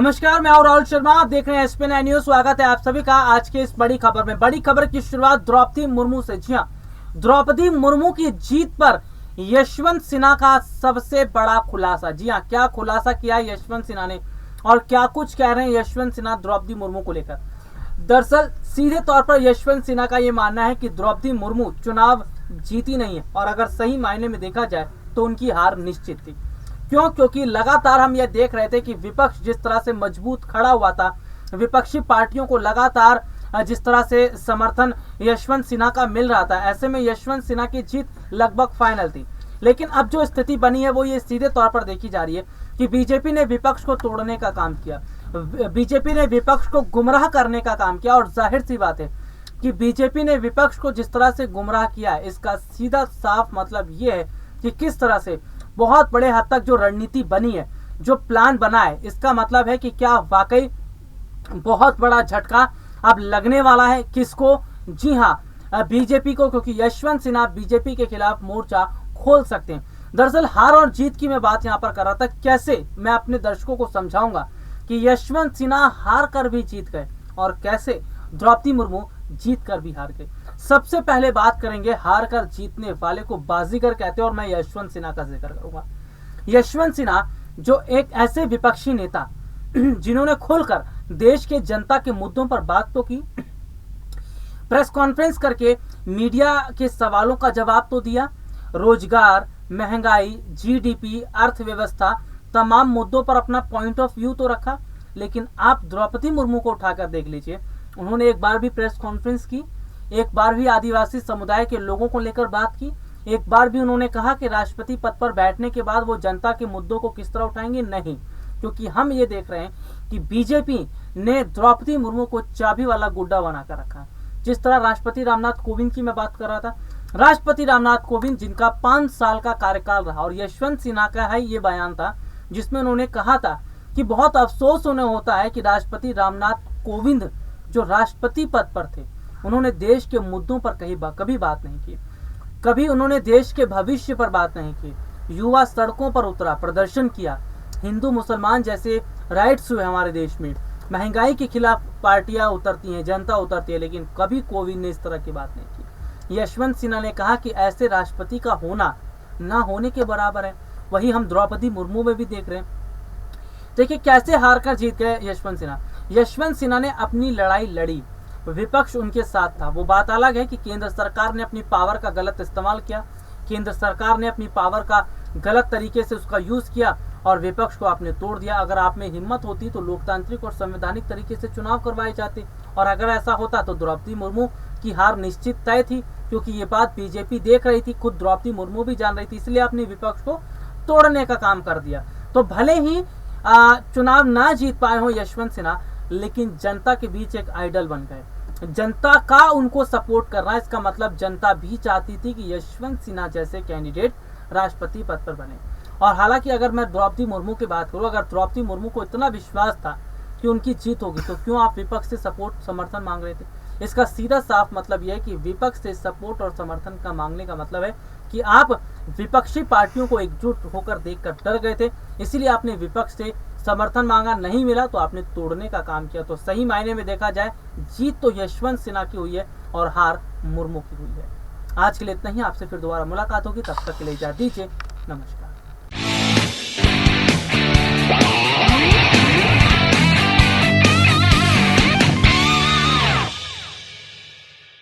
नमस्कार, मैं और राहुल शर्मा। आप देख रहे हैं एसपी 9 न्यूज। स्वागत है आप सभी का आज के इस बड़ी खबर में। बड़ी खबर की शुरुआत द्रौपदी मुर्मू से। जी हाँ, द्रौपदी मुर्मू की जीत पर यशवंत सिन्हा का सबसे बड़ा खुलासा। जी हाँ, क्या खुलासा किया यशवंत सिन्हा ने और क्या कुछ कह रहे हैं यशवंत सिन्हा द्रौपदी मुर्मू को लेकर। दरअसल सीधे तौर पर यशवंत सिन्हा का यह मानना है कि द्रौपदी मुर्मू चुनाव जीती नहीं है और अगर सही मायने में देखा जाए तो उनकी हार निश्चित थी। क्यों? क्योंकि लगातार हम यह देख रहे थे कि विपक्ष जिस तरह से मजबूत खड़ा हुआ था, विपक्षी पार्टियों को लगातार जिस तरह से समर्थन यशवंत सिन्हा का मिल रहा था, ऐसे में यशवंत सिन्हा की जीत लगभग फाइनल थी। लेकिन अब जो स्थिति बनी है वो ये सीधे तौर पर देखी जा रही है कि बीजेपी ने विपक्ष को तोड़ने का काम किया, बीजेपी ने विपक्ष को गुमराह करने का काम किया। और जाहिर सी बात है कि बीजेपी ने विपक्ष को जिस तरह से गुमराह किया है, इसका सीधा साफ मतलब ये है कि किस तरह से बहुत बड़े हद तक जो रणनीति बनी है, जो प्लान बना है, इसका मतलब है कि क्या वाकई बहुत बड़ा झटका अब लगने वाला है। किसको? जी हाँ, बीजेपी को, क्योंकि यशवंत सिन्हा बीजेपी के खिलाफ मोर्चा खोल सकते हैं। दरअसल हार और जीत की मैं बात यहां पर कर रहा था। कैसे मैं अपने दर्शकों को समझाऊंगा कि यशवंत सिन्हा हार कर भी जीत गए और कैसे द्रौपदी मुर्मू जीत कर भी हार गए। सबसे पहले बात करेंगे हार कर जीतने वाले को बाजीगर कहते हैं और मैं यशवंत सिन्हा का जिक्र करूंगा। यशवंत सिन्हा जो एक ऐसे विपक्षी नेता जिन्होंने खुलकर देश के जनता के मुद्दों पर बात तो की, प्रेस कॉन्फ्रेंस करके मीडिया के सवालों का जवाब तो दिया, रोजगार, महंगाई, जीडीपी, अर्थव्यवस्था, तमाम मुद्दों पर अपना पॉइंट ऑफ व्यू तो रखा। लेकिन आप द्रौपदी मुर्मू को उठाकर देख लीजिए, उन्होंने एक बार भी प्रेस कॉन्फ्रेंस की, एक बार भी आदिवासी समुदाय के लोगों को लेकर बात की, एक बार भी उन्होंने कहा कि राष्ट्रपति पद पर बैठने के बाद वो जनता के मुद्दों को किस तरह उठाएंगे। नहीं, क्योंकि हम ये देख रहे हैं कि बीजेपी ने द्रौपदी मुर्मू को चाबी वाला गुड्डा बनाकर रखा है। जिस तरह राष्ट्रपति रामनाथ कोविंद की मैं बात कर रहा था, राष्ट्रपति रामनाथ कोविंद जिनका 5 साल का कार्यकाल रहा, और यशवंत सिन्हा का है ये बयान था जिसमें उन्होंने कहा था कि बहुत अफसोस उन्हें होता है कि राष्ट्रपति रामनाथ कोविंद जो राष्ट्रपति पद पर थे, उन्होंने देश के मुद्दों पर कभी बात नहीं की, कभी उन्होंने देश के भविष्य पर बात नहीं की। युवा सड़कों पर उतरा, प्रदर्शन किया, हिंदू मुसलमान जैसे राइट्स हुए हमारे देश में, महंगाई के खिलाफ पार्टियां उतरती हैं, जनता उतरती है, लेकिन कभी कोविंद ने इस तरह की बात नहीं की। यशवंत सिन्हा ने कहा कि ऐसे राष्ट्रपति का होना ना होने के बराबर है। वही हम द्रौपदी मुर्मू में भी देख रहे हैं। देखिए कैसे हार कर जीत गए यशवंत सिन्हा। यशवंत सिन्हा ने अपनी लड़ाई लड़ी, विपक्ष उनके साथ था। वो बात अलग है कि केंद्र सरकार ने अपनी पावर का गलत इस्तेमाल किया, केंद्र सरकार ने अपनी पावर का गलत तरीके से उसका यूज किया और विपक्ष को आपने तोड़ दिया। अगर आप में हिम्मत होती तो लोकतांत्रिक और संवैधानिक तरीके से चुनाव करवाए जाते, और अगर ऐसा होता तो द्रौपदी मुर्मू की हार निश्चित तय थी, क्योंकि ये बात बीजेपी देख रही थी, खुद द्रौपदी मुर्मू भी जान रही थी, इसलिए अपने विपक्ष को तोड़ने का काम कर दिया। तो भले ही चुनाव ना जीत पाए हो यशवंत सिन्हा, लेकिन जनता के बीच एक आइडल बन गए। जनता का उनको सपोर्ट करना, इसका मतलब जनता भी चाहती थी कि यशवंत सिन्हा जैसे कैंडिडेट राष्ट्रपति पद पर बने। और हालांकि अगर मैं द्रौपदी मुर्मू की बात करूं, अगर द्रौपदी मुर्मू को इतना विश्वास था कि उनकी जीत होगी, तो क्यों आप विपक्ष से सपोर्ट समर्थन मांग रहे थे? इसका सीधा साफ मतलब यह है कि विपक्ष से सपोर्ट और समर्थन का मांगने का मतलब है कि आप विपक्षी पार्टियों को एकजुट होकर देखकर डर गए थे, इसीलिए आपने विपक्ष से समर्थन मांगा, नहीं मिला तो आपने तोड़ने का काम किया। तो सही मायने में देखा जाए जीत तो यशवंत सिन्हा की हुई है और हार मुर्मू की हुई है। आज के लिए इतना ही, आपसे फिर दोबारा मुलाकात होगी, तब तक के लिए इजाजत दीजिए। नमस्कार।